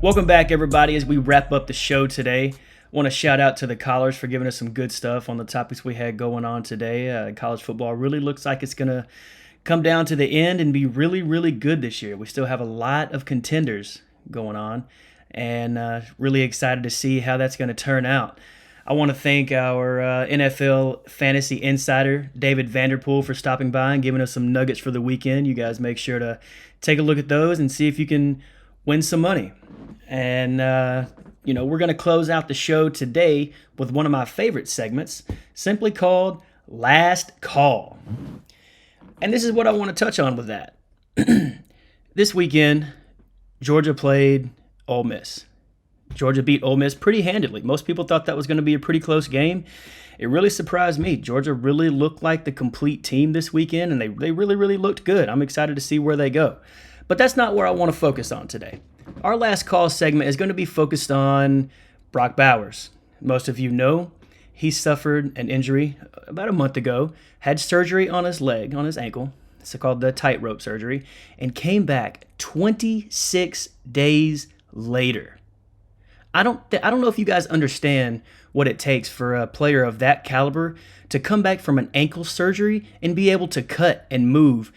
Welcome back, everybody, as we wrap up the show today. I want to shout out to the callers for giving us some good stuff on the topics we had going on today. College football really looks like it's going to come down to the end and be really, really good this year. We still have a lot of contenders going on, and really excited to see how that's going to turn out. I want to thank our NFL fantasy insider, David Vanderpool, for stopping by and giving us some nuggets for the weekend. You guys make sure to take a look at those and see if you can win some money. And, we're going to close out the show today with one of my favorite segments, simply called Last Call. And this is what I want to touch on with that. This weekend, Georgia played Ole Miss. Georgia beat Ole Miss pretty handedly. Most people thought that was going to be a pretty close game. It really surprised me. Georgia really looked like the complete team this weekend, and they really, really looked good. I'm excited to see where they go. But that's not where I want to focus on today. Our last call segment is going to be focused on Brock Bowers. Most of you know he suffered an injury about a month ago, had surgery on his leg, on his ankle. It's called the tightrope surgery, and came back 26 days later. I don't know if you guys understand what it takes for a player of that caliber to come back from an ankle surgery and be able to cut and move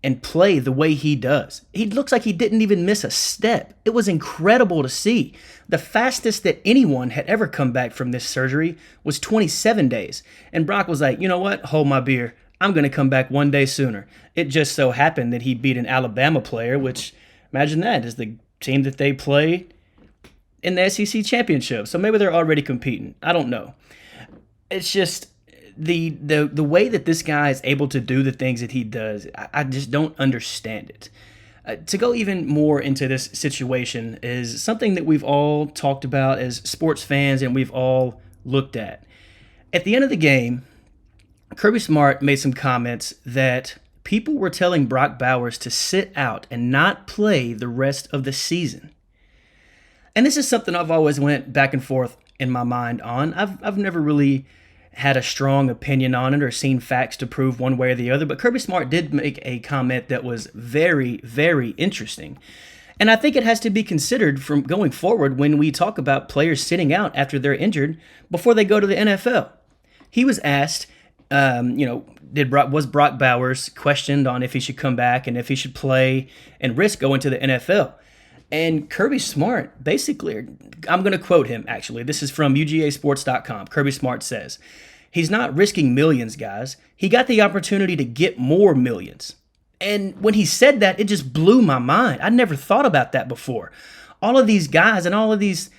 and play the way he does. He looks like he didn't even miss a step. It was incredible to see. The fastest that anyone had ever come back from this surgery was 27 days. And Brock was like, you know what? Hold my beer. I'm going to come back one day sooner. It just so happened that he beat an Alabama player, which, imagine that, is the team that they play in the SEC championship. So maybe they're already competing. I don't know. It's just the way that this guy is able to do the things that he does, I just don't understand it. To go even more into this situation is something that we've all talked about as sports fans and we've all looked at. At the end of the game, Kirby Smart made some comments that people were telling Brock Bowers to sit out and not play the rest of the season. And this is something I've always went back and forth in my mind on. I've never really had a strong opinion on it or seen facts to prove one way or the other, but Kirby Smart did make a comment that was very, very interesting. And I think it has to be considered from going forward when we talk about players sitting out after they're injured before they go to the NFL. He was asked, was Brock Bowers questioned on if he should come back and if he should play and risk going to the NFL? And Kirby Smart, basically, I'm going to quote him, actually. This is from UGAsports.com. Kirby Smart says, he's not risking millions, guys. He got the opportunity to get more millions. And when he said that, it just blew my mind. I never thought about that before. All of these guys and all of these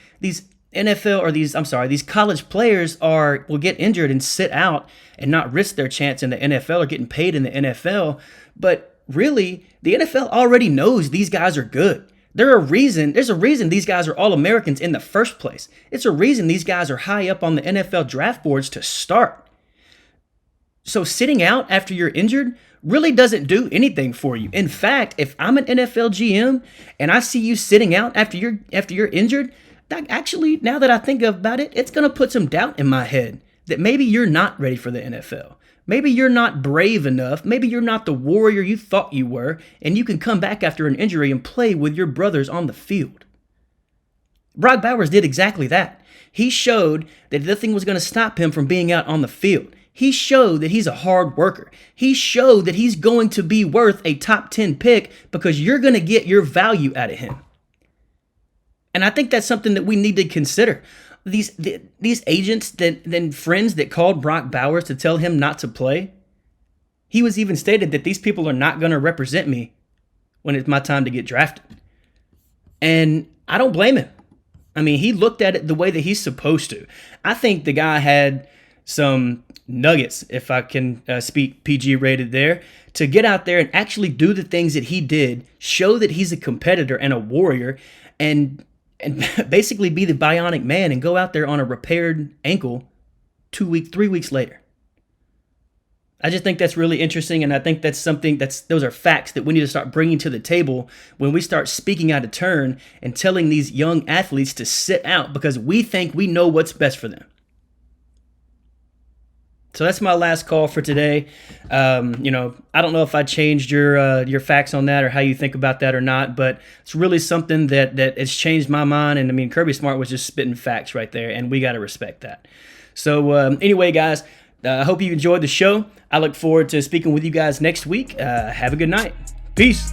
NFL or these college players will get injured and sit out and not risk their chance in the NFL or getting paid in the NFL. But really, the NFL already knows these guys are good. There's a reason these guys are All-Americans in the first place. It's a reason these guys are high up on the NFL draft boards to start. So sitting out after you're injured really doesn't do anything for you. In fact, if I'm an NFL GM and I see you sitting out after you're injured, that actually, now that I think about it, it's going to put some doubt in my head that maybe you're not ready for the NFL. Maybe you're not brave enough. Maybe you're not the warrior you thought you were, and you can come back after an injury and play with your brothers on the field. Brock Bowers did exactly that. He showed that nothing was going to stop him from being out on the field. He showed that he's a hard worker. He showed that he's going to be worth a top 10 pick because you're going to get your value out of him. And I think that's something that we need to consider. These agents then friends that called Brock Bowers to tell him not to play, he was even stated that these people are not going to represent me when it's my time to get drafted. And I don't blame him. I mean, he looked at it the way that he's supposed to. I think the guy had some nuggets, if I can speak PG rated there, to get out there and actually do the things that he did, show that he's a competitor and a warrior, and basically be the bionic man and go out there on a repaired ankle 3 weeks later. I just think that's really interesting, and I think that's something those are facts that we need to start bringing to the table when we start speaking out of turn and telling these young athletes to sit out because we think we know what's best for them. So that's my last call for today. I don't know if I changed your facts on that or how you think about that or not, but it's really something that has changed my mind. And I mean, Kirby Smart was just spitting facts right there, and we got to respect that. So anyway, guys, I hope you enjoyed the show. I look forward to speaking with you guys next week. Have a good night. Peace.